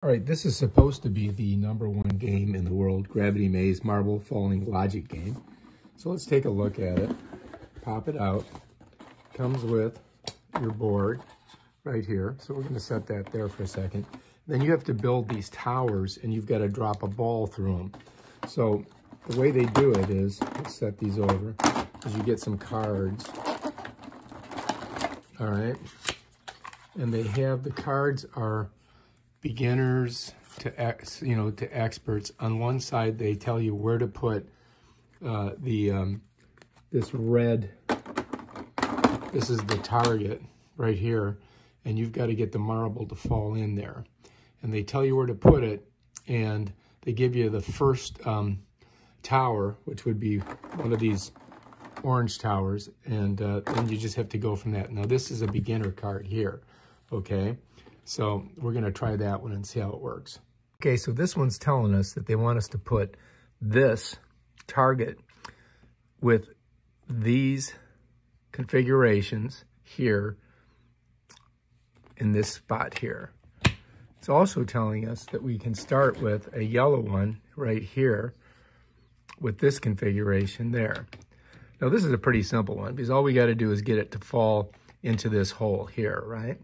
All right, this is supposed to be the #1 game in the world, Gravity Maze Marble Falling Logic game. So let's take a look at it. Pop it out. Comes with your board right here. So we're going to set that there for a second. Then you have to build these towers, and you've got to drop a ball through them. So the way they do it is, let's set these over, is you get some cards. All right. And they have, the cards are beginners to to experts. On one side, they tell you where to put this red. This is the target right here, and you've got to get the marble to fall in there. And they tell you where to put it, and they give you the first tower, which would be one of these orange towers, and then you just have to go from that. Now, this is a beginner card here, okay? So we're going to try that one and see how it works. Okay, so this one's telling us that they want us to put this target with these configurations here in this spot here. It's also telling us that we can start with a yellow one right here with this configuration there. Now, this is a pretty simple one because all we got to do is get it to fall into this hole here, right?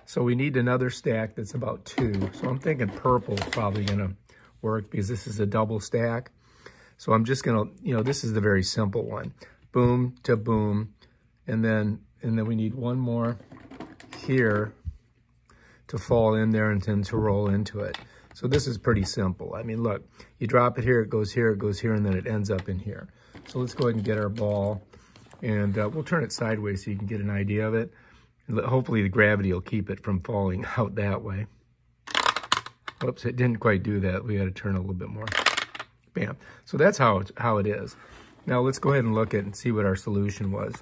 So we need another stack that's about 2. So I'm thinking purple is probably going to work because this is a double stack. So I'm just going to, this is the very simple one. Boom to boom. And then we need one more here to fall in there and then to roll into it. So this is pretty simple. I mean, look, you drop it here, it goes here, and then it ends up in here. So let's go ahead and get our ball, and we'll turn it sideways so you can get an idea of it. Hopefully the gravity will keep it from falling out that way. Whoops, it didn't quite do that. We got to turn a little bit more. Bam. So that's how it is. Now let's go ahead and look at and see what our solution was.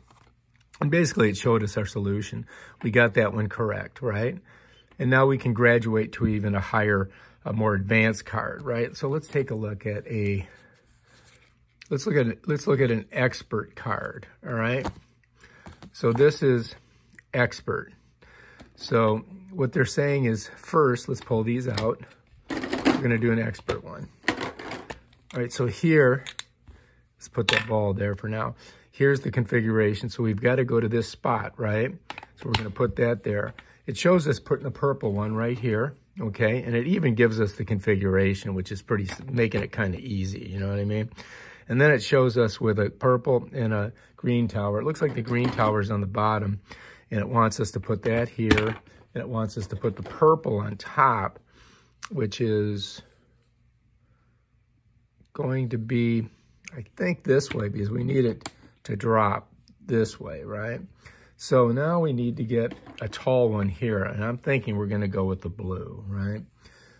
And basically it showed us our solution. We got that one correct, right? And now we can graduate to even a higher, a more advanced card, right? So let's take a look at let's look at an expert card, all right? So this is expert. So what they're saying is, first, let's pull these out. We're going to do an expert one. All right, so here, let's put that ball there for now. Here's the configuration. So we've got to go to this spot, right? So we're going to put that there. It shows us putting the purple one right here, okay? And it even gives us the configuration, which is making it kind of easy, you know what I mean? And then it shows us with a purple and a green tower. It looks like the green tower is on the bottom, and it wants us to put that here, and it wants us to put the purple on top, which is going to be, I think, this way, because we need it to drop this way, right? So now we need to get a tall one here, and I'm thinking we're going to go with the blue, right?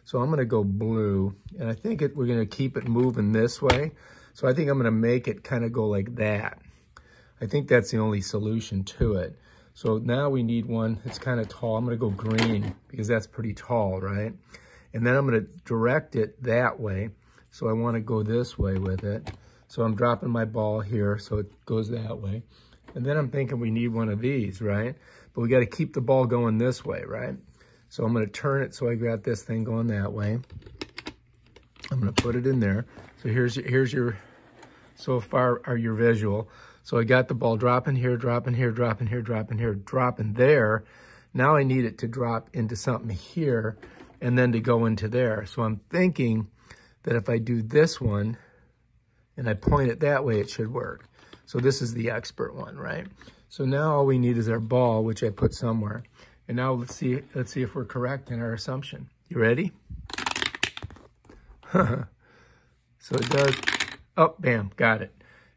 So I'm going to go blue, and I think we're going to keep it moving this way. So I think I'm going to make it kind of go like that. I think that's the only solution to it. So now we need one that's kind of tall. I'm going to go green because that's pretty tall, right? And then I'm going to direct it that way. So I want to go this way with it. So I'm dropping my ball here so it goes that way. And then I'm thinking we need one of these, right? But we got to keep the ball going this way, right? So I'm going to turn it so I got this thing going that way. I'm going to put it in there. So here's your, so far are your visual. So I got the ball dropping here, dropping here, dropping here, dropping here, dropping there. Now I need it to drop into something here and then to go into there. So I'm thinking that if I do this one and I point it that way, it should work. So this is the expert one, right? So now all we need is our ball, which I put somewhere. And now let's see if we're correct in our assumption. You ready? So it does, oh, bam, got it.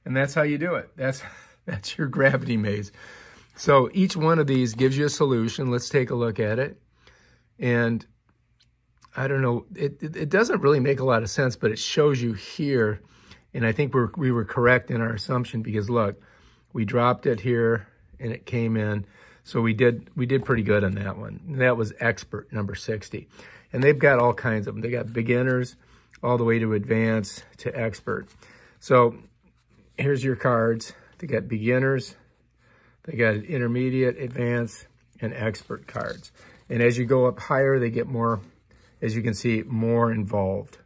And that's how you do it. That's your gravity maze. So each one of these gives you a solution. Let's take a look at it. And I don't know, it doesn't really make a lot of sense, but it shows you here. And I think we were correct in our assumption because look, we dropped it here and it came in. So we did pretty good on that one. And that was expert, number 60. And they've got all kinds of them. They got beginners all the way to advanced to expert. So here's your cards. They got beginners, they got intermediate, advanced, and expert cards. And as you go up higher, they get more as you can see, more involved,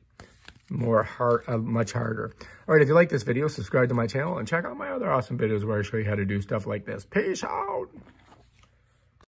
more hard, much harder. All right, if you like this video, subscribe to my channel and check out my other awesome videos where I show you how to do stuff like this. Peace out.